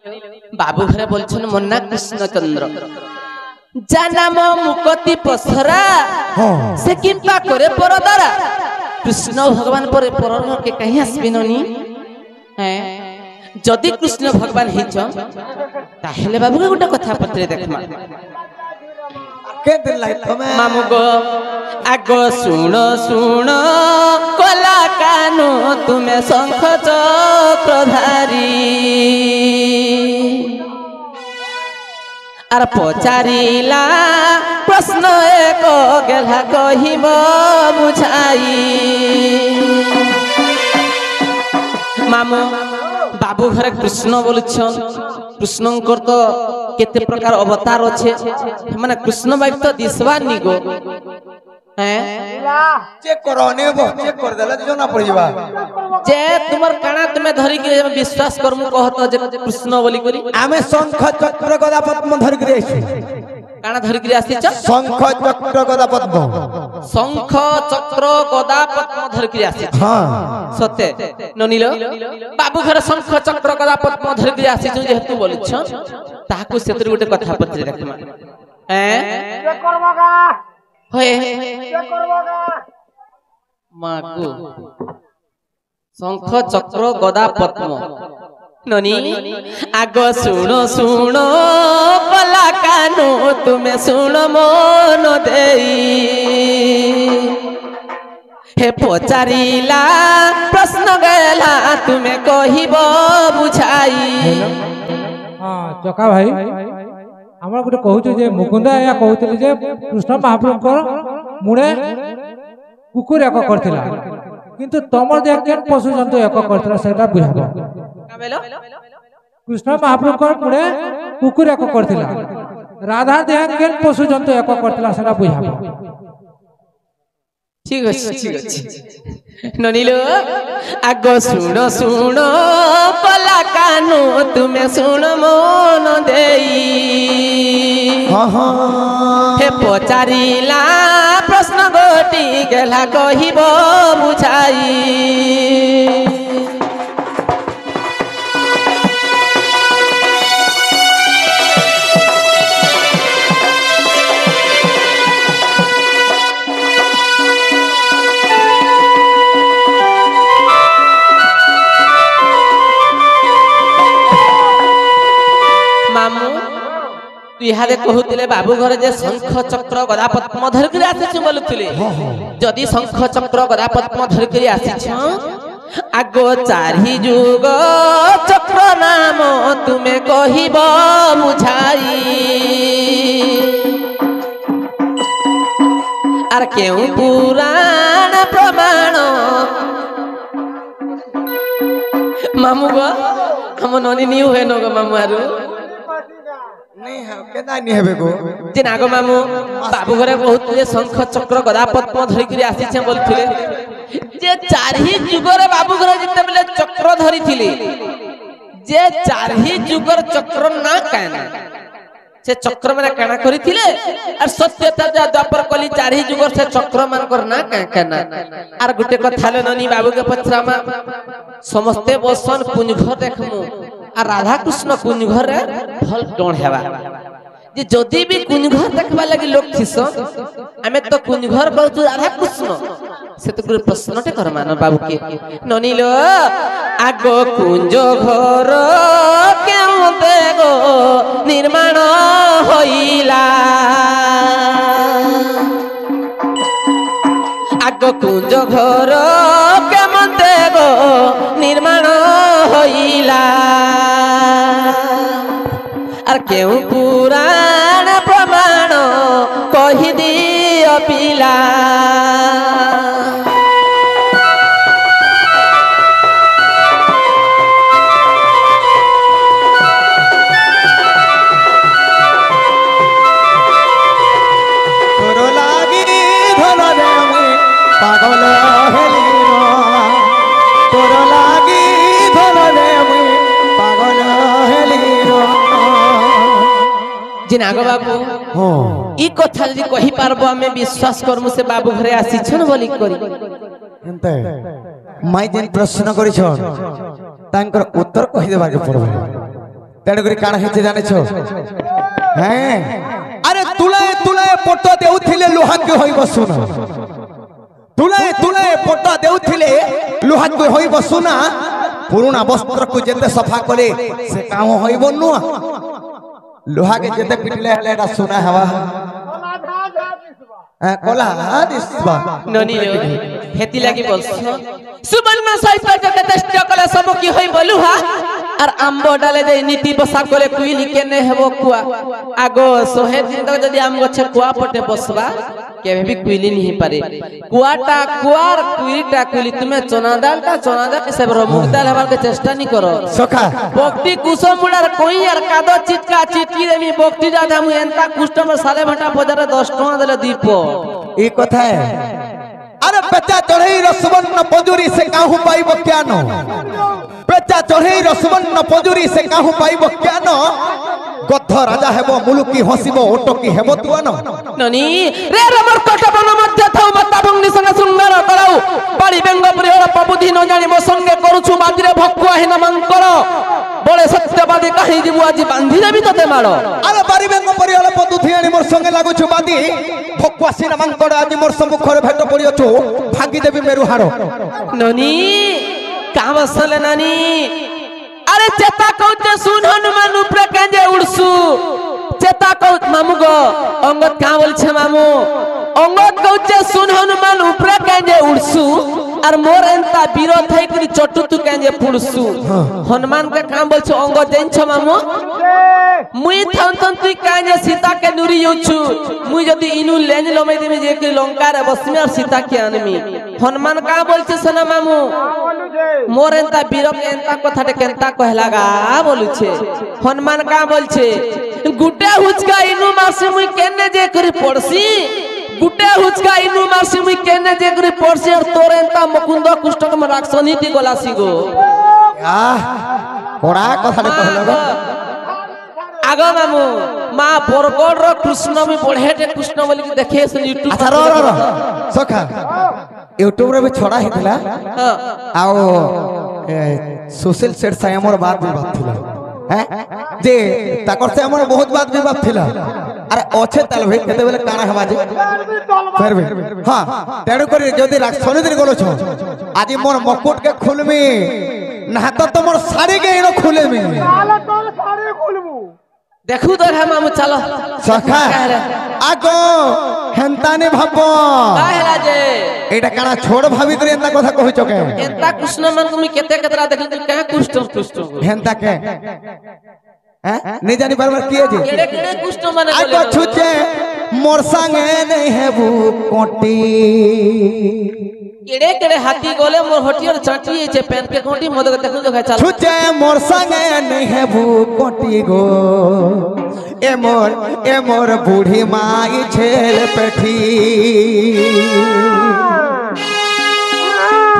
बाबू घरे बोलछन मन्ना कृष्णचंद्र जा नाम मुकति पसरा से किंपा करे परदारा कृष्ण भगवान पर परर के कहीं आसबिननी हैं जदि कृष्ण भगवान हिच ताहेले बाबू के गोटे कथा पत्रे देखमा के दिल लाई तमे मामू गो आगो सुन सुन कला कानो तुमे शंख चक्रधारी आर पचारिला प्रश्न एक गेला कहिब बुझाई मामू बाबू घरे कृष्ण बोलछन कृष्णंकर तो केते प्रकार अवतार अच्छे माने कृष्ण बाइक तो दिसवा निगो हैं चेक करो ने बो चेक कर देला जोना पड़ीबा जे तुमर काना तुमे धरि के विश्वास करमु कहत जे कृष्ण बोली करी आमे शंख चक्र गदा पद्म धरि के आसी काना धरि के आसी छ शंख चक्र गदा पद्म शंख चक्र गदा पद्म धरि के आसी हां सत्य ननिलो बाबू घर शंख चक्र गदा पद्म धरि के आसी जे हेतु बोली छ ताकू सेतरी गोटे कथा पत्र देखमा हैं चेक करबगा होए चेक करबगा मागु शंख चक्र गदा पद्म ननी आगो सुनो सुनो कला कानो तुमे सुनो मन देई हे पचारिला प्रश्न गला तुमे कहिब बुझाई हां चका भाई हमरा गोटे कहू जे मुकुंदा या कहउतले जे कृष्ण महाप्रभु मुड़े कुकुर एक करथिला किंतु तमर देख के पशु जंतु एक करथिला सेटा बुझाबो कृष्ण महाप्रभु मुड़े कुकुर एक करथिला राधा देख के पशु जंतु एक करथिला सेटा बुझाबो ठीक अछि ननिलो आगो सुनो सुनो कला कानो तुमे सुनो मन देई हे पचारिला प्रश्न गोटी गेला कहिब बुझाई इहादे कहूतिले बाबू घरे जे शंख चक्र गदा पद्म धरि के आसी बोलुतिले जदि शंख चक्र गदा पद्म धरि के आसी आगो चारि जुग चक्र नाम तुमे कहिब बुझाई आर केउ पुराण प्रमाण मामू गो हम ननी नी होए न गो मामू आरु नहीं है केना नहीं हेबे को जे नागो मामू बाबू घरे बहुत जे शंख चक्र गदा पद्म धरि के आसी छे बोलथिले जे चारि जुगरे बाबू घरे जते बेले चक्र धरि थिले जे चारि जुगर चक्र ना काना से चक्र माने काना करी थिले और सत्यता जा द्वापर कली चारि जुगर से चक्र मान कर ना काना आर गुटे कथा ले ननी बाबू के पछरामा समस्ते बसन कुंज घर देखमु आ राधा कृष्ण कुंज घर रे फल डोण हेबा जे जदी भी कुंज घर देखबा लागि लोग थिस हमें तो कुंज घर बहुत राधा कृष्ण से तो गुरु प्रश्नटे कर मान बाबू के ननिलो आगो कुंज घर केउ देगो निर्माण होइला आगो कुंज घर केमन देगो निर्माण होइला आर केउ पुराण प्रमाण कहि दियो पिला तोरो लागी धन रे पागल हेलिनो तोरो लागी धन रे पागल हेलिनो जे नाग बाबू ई कथा जदी कहि पारबो हमें विश्वास करमु से बाबू घरे आसी छन बोली करी एंते माई जेन प्रश्न करि छन तांकर उत्तर कहि देबा के पड़बे तेणुकरी काण हेचे जानिछो हैं अरे तुलाए तुलाए पोट देउथिले लोहा के होई बसुना तुलाए तुलाए पोट देउथिले लोहा के होई बसुना पुरुना वस्त्र को जेते सफा करे से काम होई बनुआ लोहा के जेते पिटले हले एटा सुना हवा कोला दिसबा ननी हेती लागि बोलछ सुमन मा सहित जगत कला समकी होई बलुहा আর আম্ব ডালে দেই নীতি বসা করে কুইলি কেনে হেবো কুয়া আগো সোহে দিন তক যদি আম গছে কুয়া পটে বসবা কেবে भी কুইলি नहीं পারে কুয়াটা কুয়ার কুইলিটা কুইলি তুমি চনা ডালটা সব রমুক ডাল হবার के চেষ্টা নি করো সখা বক্তি কুসুম মুড়ার কই আর কাদো চিটকা চিটকি দেমি বক্তি যা দামু এন্তা কাস্টমার সালে ভাটা বাজারে 10 টাকা দিলে দীপ এই কথা अरे बेचा चढ़ई रसवन्न पजुरी से काहू पाइब क्या नो बेचा चढ़ई रसवन्न पजुरी से काहू पाइब क्या नो गद्ध राजा हेबो मुलुकी हसिबो ओटकी हेबो तुआनो ननी रे रमर कोटा बन मध्य थाउ मता बंगनी संग सुंदर कराउ बाड़ी बेंग परिहर पबुधि न जानि मो संगे करूछु बादिरे भक्कुआ हिन मंकर बड़े सत्यवादी कहि जीवु आज बांधी देबी तते मारो अरे बाड़ी बेंग परिहर पबुधि आनी मोर संगे लागुछु बादी भक्कुआ सिन मंकर आज मोर सम्मुखरे भेट पड़ियोछु भागी देबी मेरु हारो ननी काम असले नानी अरे चेता कहते सुन हनुमान ऊपर केंजे उड़सु चेता कहत मामू गो अंगत का बोलछे मामू अंगत कहते सुन हनुमान ऊपर केंजे उड़सु और मोर एंता विरोध है कि चटु तू केंजे पुड़सु हनुमान के काम बोलछे अंगत जैन छ मामू मुई थन तू केंजे सीता के नुरी युछु मुई जदी इनु लेन लमै देमी जे कि लंका रे बसमे और सीता के आनमी हनुमान का बोलछे सना मामू मोर एंता बीरक एंता कथाटे केंता कहलागा बोलुछे हनुमान का बोलछे गुटे हुचका इनु मासी मुई केने जे करी पड़सी गुटे हुचका इनु मासी मुई केने जे करी पड़सी और तोर एंता मुकुंद कुष्टक म राक्षसनी ती गलासी गो आ कोड़ा कथाटे कहलागा आगो मामू मा बरगड़ रो कृष्ण में बढ़ेटे कृष्ण बोली कि देखे से यूट्यूब अच्छा रो सखा यूट्यूब रे भी छोड़ा हितला आओ सोशल सेट से हमर बात विवाद थिला हैं जे ताकर से हमर बहुत बात विवाद थिला अरे ओछे तल भाई केते बेले काना हवा जे फिर भी हां तेडु करी जदी राक्षसनी दिन गलो छ आज मोर मकुट के खुलमी ना तो मोर साड़ी के इनो खुलेमी ताले तोर साड़ी खुलबू देखू तो है मामू चलो सखा आगो हेंतानी भाबो काहेला जे एटा काना छोड़ भाभी करे एंता कथा कहै चके एंता कृष्ण मन को मी केते केतरा देखल तू का कुष्ट हेंता के हैं नहीं जानी बार किए जे केड़े केड़े कुष्ट माने आगो छुचे मोर संगे नहीं हेबू कोटी केड़े केड़े हाथी गोले मोर हटी और चाटी छे पेन के कोटी मद देखू तो चल छुचे मोर संगे नहीं हेबू कोटी गो ए मोर बूढ़ी माई छेल पेठी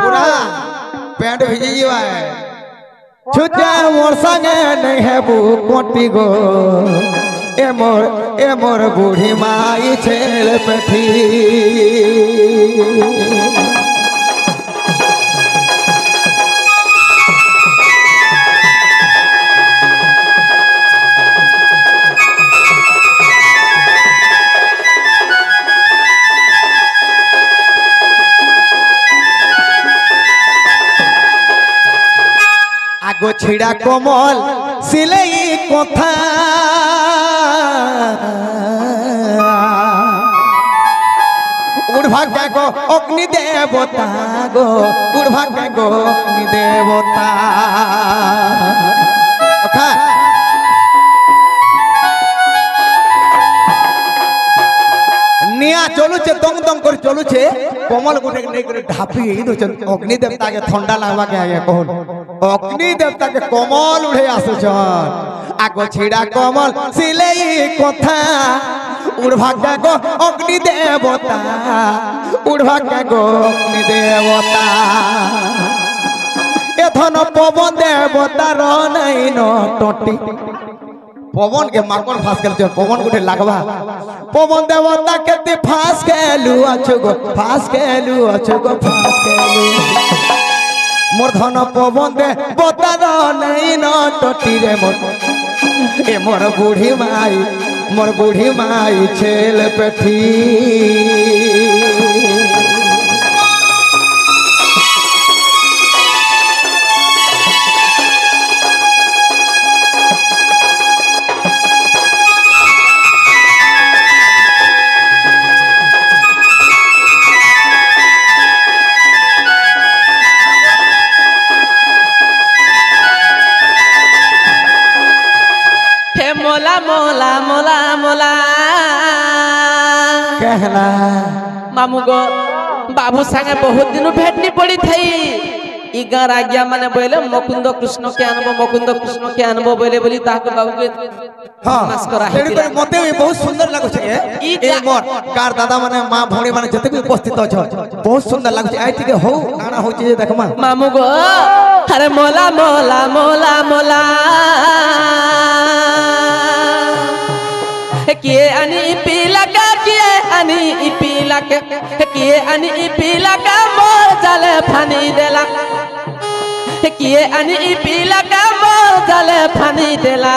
पूरा पेट भिजी जीवा है छुचे मोर संगे नहीं हेबू कोटी गो ए मोर बूढ़ी माई छेल पेठी आगो छिड़ा कोमल सिलाई कथा उड़भाग्य गो अग्नि देवता गो उड़भाग्य गो अग्नि देवता निया चलुचे दंग दंग कर चलुचे कोमल गुटे नै करे ढापी अग्नि देवता के ठंडा लागबा के आगे कहन अग्नि देवता के कोमल उड़े आसुछन आगो छिड़ा कोमल सिलेई कथा उड़भाग्य गो अग्नि देवता उड़भाग्य गो अग्नि देवता ए धन पवन देवता र नै न टटी पवन के माकड़ फास के पवन गुटे लागबा पवन देवता केते फास केलु अछगो फास केलु अछगो फास केलु मोर धन पवन दे बता नै न टटी रे मोर ए मोर बूढ़ी माई छेल पेठी मोला मोला मोला मोला कहला मामू गो बाबू संगे बहुत दिन भेटनी पड़ी थई ई गार आज्ञा माने बोले मुकुंद कृष्ण के आनबो बोले बोली ताके बाबू के हां नमस्कार तेरी पर मते बहुत सुंदर लागो छे ए मोर कार दादा माने मां भौणी माने जते भी उपस्थित छ बहुत सुंदर लागो छे आई ठीक हो काना हो छे देखमा मामू गो अरे मोला मोला मोला मोला किए अनि पीला का किए अनि पीला के किए अनि पीला का मोर जले फानी देला किए अनि पीला का मोर जले फानी देला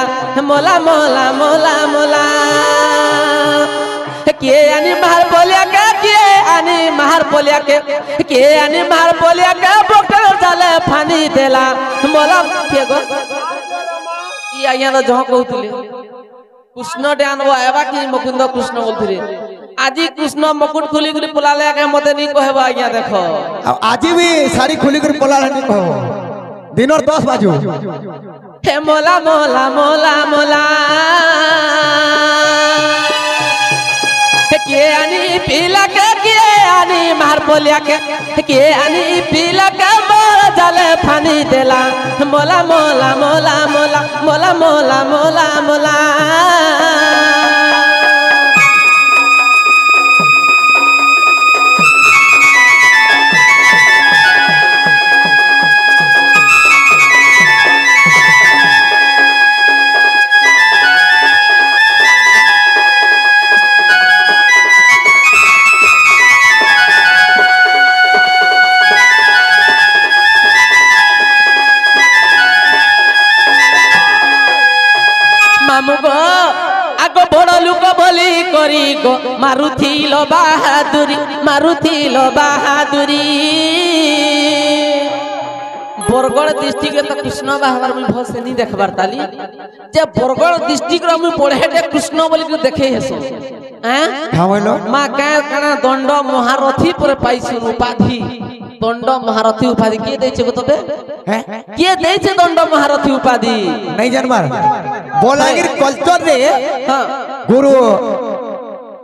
मोला मोला मोला मोला किए अनि मार बोलिया के किए अनि मार बोलिया के किए अनि मार बोलिया के बोकर जले फानी देला मोला के गो ई आया न जह कहउतले कृष्ण डे आनबो आबा कि मुकुंद कृष्ण बोलथिरे आजी कृष्ण मुकुट खुली खुली पलाले आके मते नहीं कहबा आज्ञा देखो आजी भी साड़ी खुली कर पलाले नहीं कहबो दिनर 10 बाजू हे मोला मोला मोला मोला के आनी पीला के आनी मार बोलिया के आनी पीला के मोर जले फानी देला मोला मोला मोला मोला मोला मोला मोला मोला मामुगो आगो बड़ लुक बोली करी गो मारुथिलो बाहादुरी बरगड़ डिस्ट्रिक्ट तो कृष्ण बाहर में भल से नहीं देखबार ताली जे बरगड़ डिस्ट्रिक्ट रो में पढ़े जे कृष्ण बोली के देखे हेसो हैं मां का कना दंड महारथी पर पाइछु उपाधि दंड महारथी उपाधि के दैछे गो तबे हैं के दैछे दंड महारथी उपाधि नहीं जानबार बोलागिर कल्चर रे हां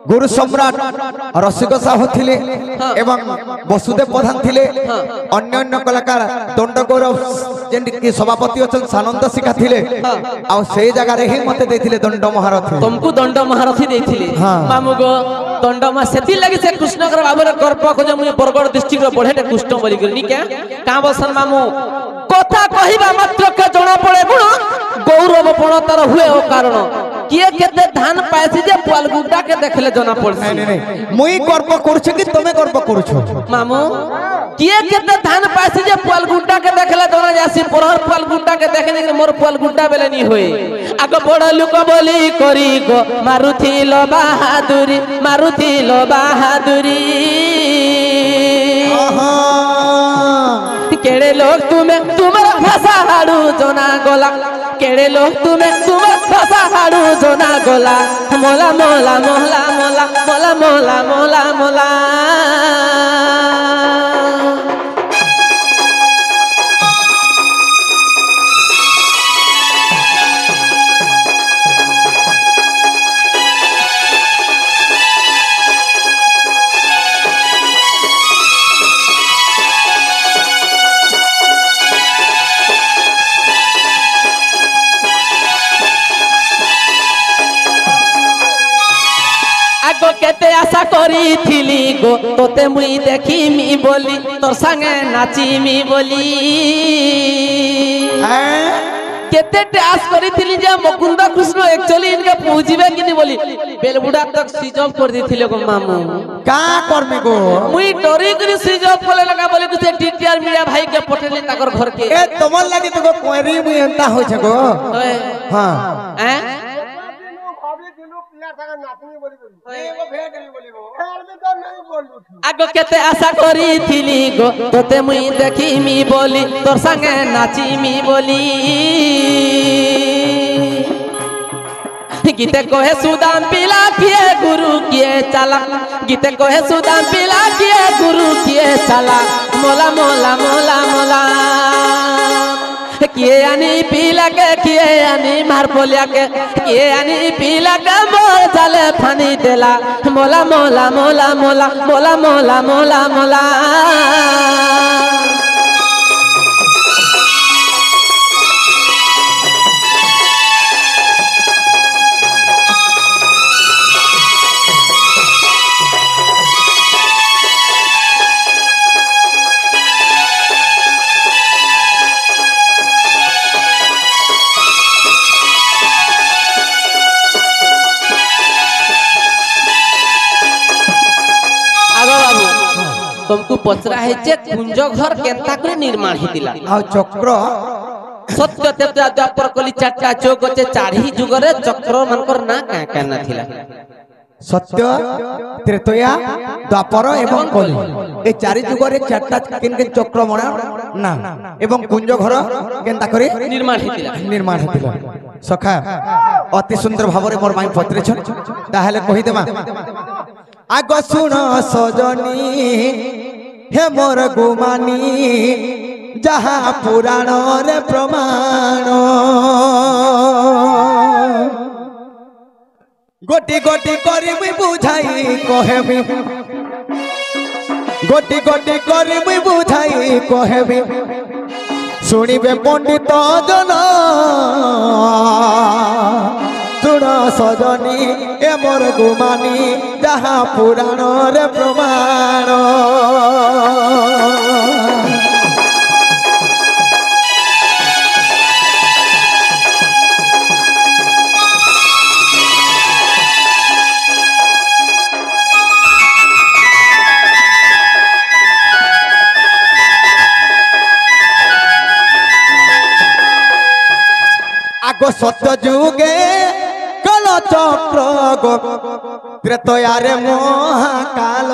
गुरु सम्राट रसिक साहू थिले एवं वसुदेव प्रधान थिले अन्य अन्य कलाकार दंड गौरव जेंड के सभापति अछन सानंद शिखा थिले आ से जगह रे ही मते देथिले दंड महारथी तुमको दंड महारथी देथिले मामू गो दंड मा सेति लागि से कृष्ण कर बाबरे कर्प को जे मुई बरगड़ डिस्ट्रिक्ट रो बढ़ेटे कृष्ण बोली करनी क्या का बसन मामू कथा कहिबा मात्र के जणा पड़े गुण गौरव पण तार हुए ओ कारण किए केते धान पाइछि जे पालगुड्डा के देखले जना पड़छि नहीं मुई कर्प करछ कि तमे कर्प करछो मामू किए केते धान पाइछि जे पालगुड्डा के देखले जना जासी परहर पालगुड्डा के देखने के मोर पालगुड्डा बेले नहीं होए आगो बड़ लुक बोली करी गो मारुथिलो बाहादुरी केड़े लोग तुम्हारा भाषा हाड़ू जोना गोला केड़े लोग तुम्हारा भाषा हाड़ू जोना गोला मोला मोला मोला मोला मोला मोला मोला मोला केते आशा करी थिली गो तोते मुई देखिमी बोली तोर संगे नाचिमी बोली केते टास करिथिली जे मुकुंद कृष्ण एक्चुअली इनके पूजिबे किनी बोली बेलबुडा तक स्विच ऑफ कर दिथिले गो मामू का करमे गो मुई डरी करी स्विच ऑफ करे लगा बोली कि से टीटीआर मीडिया भाई के पठेले ताकर घर के ए तमन लागे तो कोरी मुई एंता होय छ गो हां हैं भाभी दिलु पिया संग नाचनी बोली एगो भेट नहीं बोली गो फेर में तो नहीं बोलू आगो केते आशा करिथिली गो तोते मुई देखिमी बोली तोर संगे नाचिमी बोली गीते कोहे सुदाम पिला किए गुरु किए चला गीते कोहे सुदाम पिला किए गुरु किए चला मोला मोला मोला मोला किए आनी पीला के किए आनी मार बोलिया के किए आनी पीला के मोर चले फानी देला मोला मोला मोला मोला मोला मोला मोला मोला तुमको पचरा है जे कुंज घर केंता करे निर्माण हितिला आ चक्र सत्य तेजा द्वापर कली चारटा चौक जे चारही जुगरे चक्र मनकर ना का कहना थिला सत्य त्रेतया द्वापर एवं कली ए चारि जुगरे चारटा किन किन चक्र मणा ना एवं कुंज घर केंता करे निर्माण हितिला सखा अति सुंदर भावरे मोर माई पत्रे छ ताहाले कहि देमा आग सुन सजनी हे मोर गुमानी जहा पुराण रे प्रमाण गोटी गोटी करी मुई बुझाई कहेबी गोटी गोटी करी मुई बुझाई कहेबी सुनिबे पंडित जन सुन सजनी ए मोर गुमानी जहा पुराण रे प्रमाण आगो सत्य जुगे कल चक्र गो त्रेतयारे महाकाल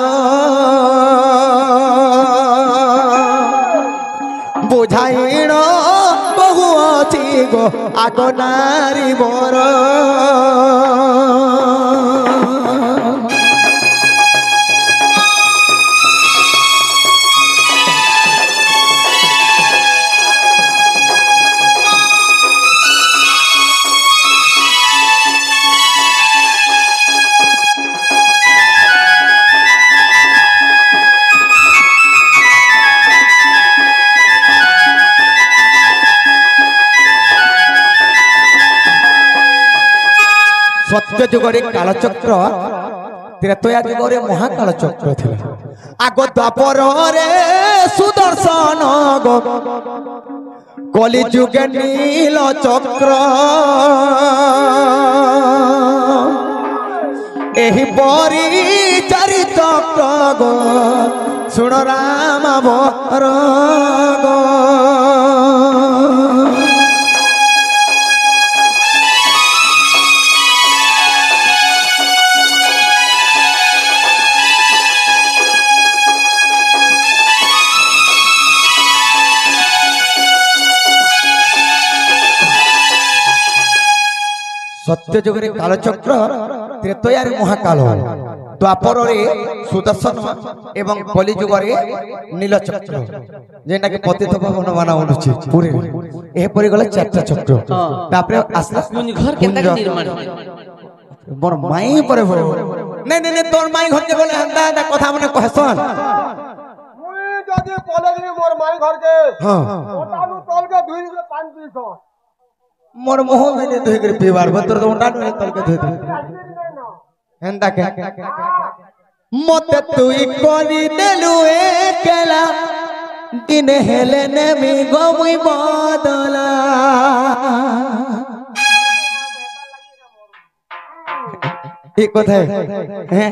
बुझाइण बहु अछि गो आगो नारी बर सत्य जुगरे कालचक्र त्रेतया जुगरे महाकाल चक्र थिला आगो द्वापर रे सुदर्शन गो कली जुगे नील चक्र एही बरी चारि चक्र गो सुन राम बर गो सत्य जुगरे कालचक्र त्रेतया रे महाकाल द्वापर रे सुदर्शन एवं कली जुगरे नीलचक्र जेना के पतित भवन माना उनुछि पूरे ए परि गले चारटा चक्र तापरे आसला कुंज घर केंता के निर्माण मोर माई परे हो नहीं तोर माई घर के बोले हंदा हंदा कथा मने कहसन मुई जदी कॉलेज में मोर माई घर के हां ओटानु तोल के धुई के पानी पीसो मोर मोह में धोई कर पीवार बतर तो उंडा न तल के धोई हंदा के मते तुई कोनी देलु एकेला दिन हेले नेमी गमुई बदला ठीक कथा है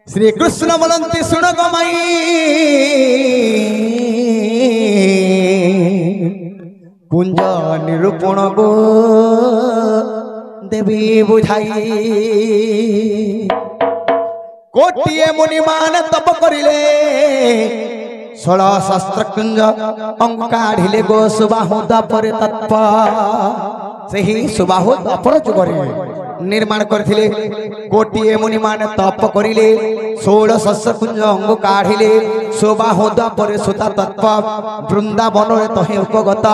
श्री कृष्ण बोलंती सुन गमाई कुंज निरूपण गो देवी बुझाई कोटिए मुनिमान तप करिले 16 शस्त्र कुंज अंग काढ़िले गो सुबाहु दपर तत्प सही सुबाहु दपर जुगरे निर्माण करथिले कोटिए मुनिमान तप करिले 16 शस्त्र कुंज अंग काढ़िले सुबाहु दपर सुता तत्प वृंदावन रे तहे उपगत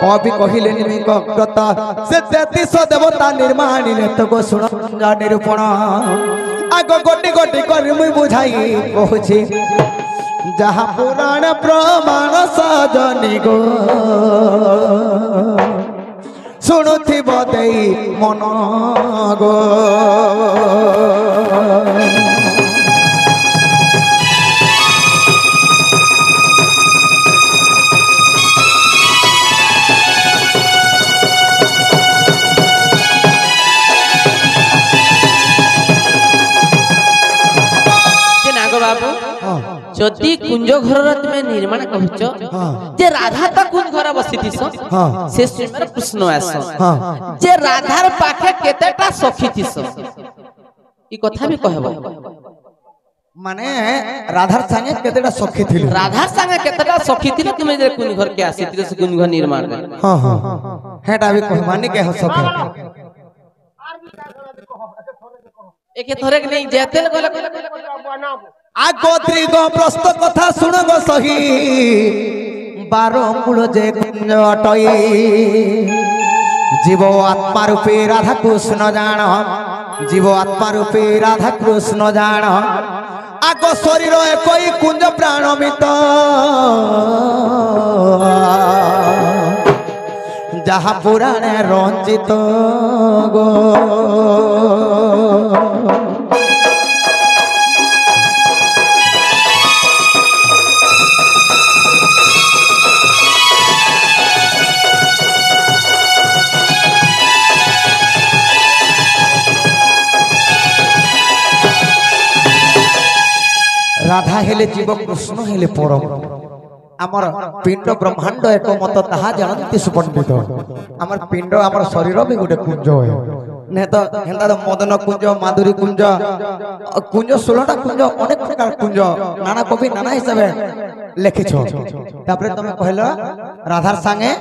कवि कहिले निमिकगत से 33 देवता निर्माणिले तो गो सुण निरूपण आगो गोटी गोटी कर मुई बुझाई कहूछि जहाँ पुराण प्रमाण सजनी गो शुणुथिब देई मन गो जदि कुंज घर तुम निर्माण कहच जे राधा तो कुंज घर बसी से समय कृष्ण आस जे राधार पाखे केतेटा सखी थिस ई कथा भी कहबो माने राधार संगे केतेटा सखी थिल राधार संगे केतेटा सखी थिल तुम जे कुंज घर के आसी से कुंज घर निर्माण हां हां हेटा भी कह माने के हो सखी एके थोरे के नहीं जेतेल गले आगोत्री गो प्रस्त कथा सुन गो सही 12 मूल जे कुंज अटई जीव आत्मा रूपे राधा कृष्ण जान जीव आत्मा रूपे राधा कृष्ण जान आगो शरीर एकई कुंज प्राण मित जहाँ पुराणे रंजित गो राधा हेले जीव कृष्ण हेले परम आमर पिंड ब्रह्मांड एक मत ताहा जानती सुपंडित आमर पिंड आमर शरीर भी गोटे कुंज है ने तो हेंदा तो मदन कुंज माधुरी कुंज कुंज 16टा कुंज अनेक प्रकार कुंज नाना कवि नाना हिसाबे लिखिछो तापरे तमे कहलो राधार संगे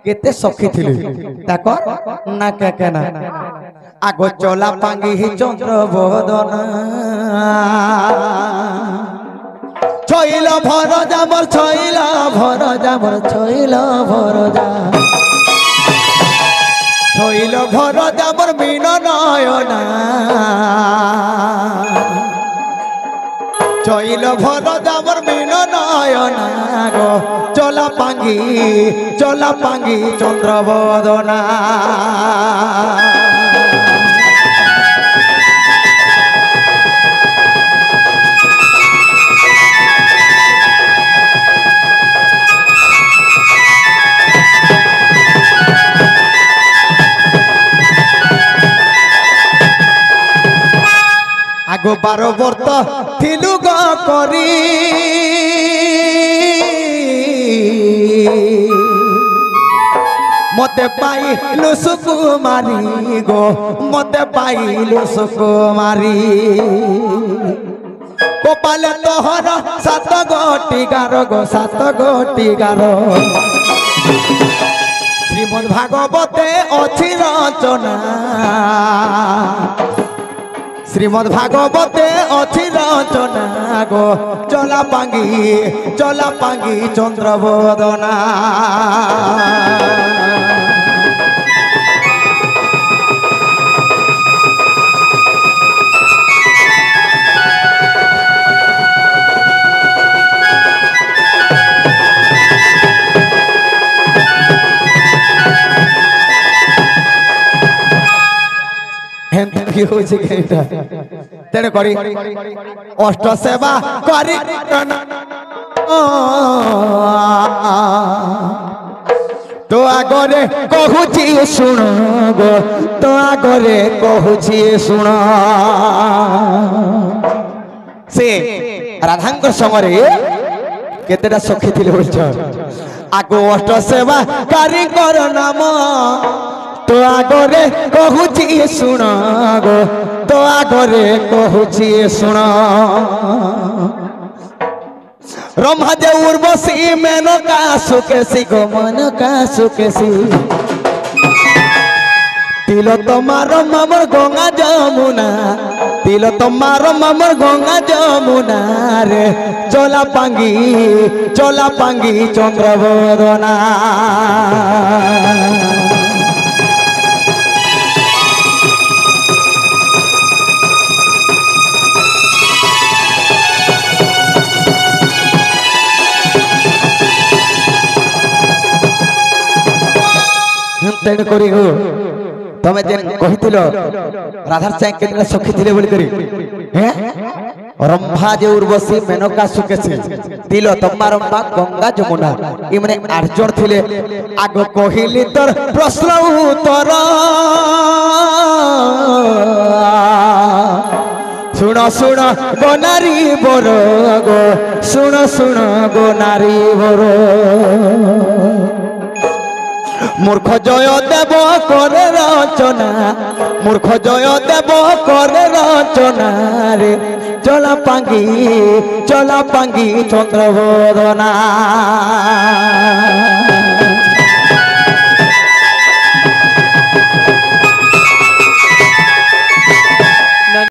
केते सखी थिली ताकर ना के ना आगो चला पांगी ही चंद्र बदना छइला भर जाबर छइला भर जाबर छइला भर जा छइला भर जाबर मीन नयना छइला भर जाबर मीन नयना गो चला पांगी चंद्र बदना आगो 12 वर्ष थिलु ग करी मते पाइलु सुकुमारी गो मते पाइलु सुकुमारी गोपाल तोहर 7 गोटी गारो गो 7 गोटी गारो श्रीमद् भागवते अछि रचना श्रीमद् भागवते अछि रचना गो चला पांगी चंद्र बदना तेरे करी अष्ट सेवा करी तो आगरे कहूची शुण गो तो आगरे कहूची शुण से राधांक समय केतेटा सखी थिले बोलछ आगो अष्ट सेवा कारीगर नाम तो आगरे कहूची शुण गो तो आगरे कहूची शुण रम्हा जे उर्वशी मेनका सुकेशी गो मनका सुकेशी तिल तमार मामर गंगा जमुना तिल तमार मामर गंगा जमुना रे चला पांगी चंद्रवदना तेन करी हो तमे जेन कहितिलो राधार चाय केतरा सखी थिले बोली करी हैं रंभा जे उर्वशी मेनका सुकेशी तिलो तम्मा रंभा गंगा जमुना इ माने आर्जर थिले आगो कहिली तोर प्रश्न उत्तर सुन सुन गो नारी बर गो सुन सुन गो नारी बर मूर्ख जय देव करे रचना मूर्ख जय देव करे रचना रे चला पांगी चंद्रवदना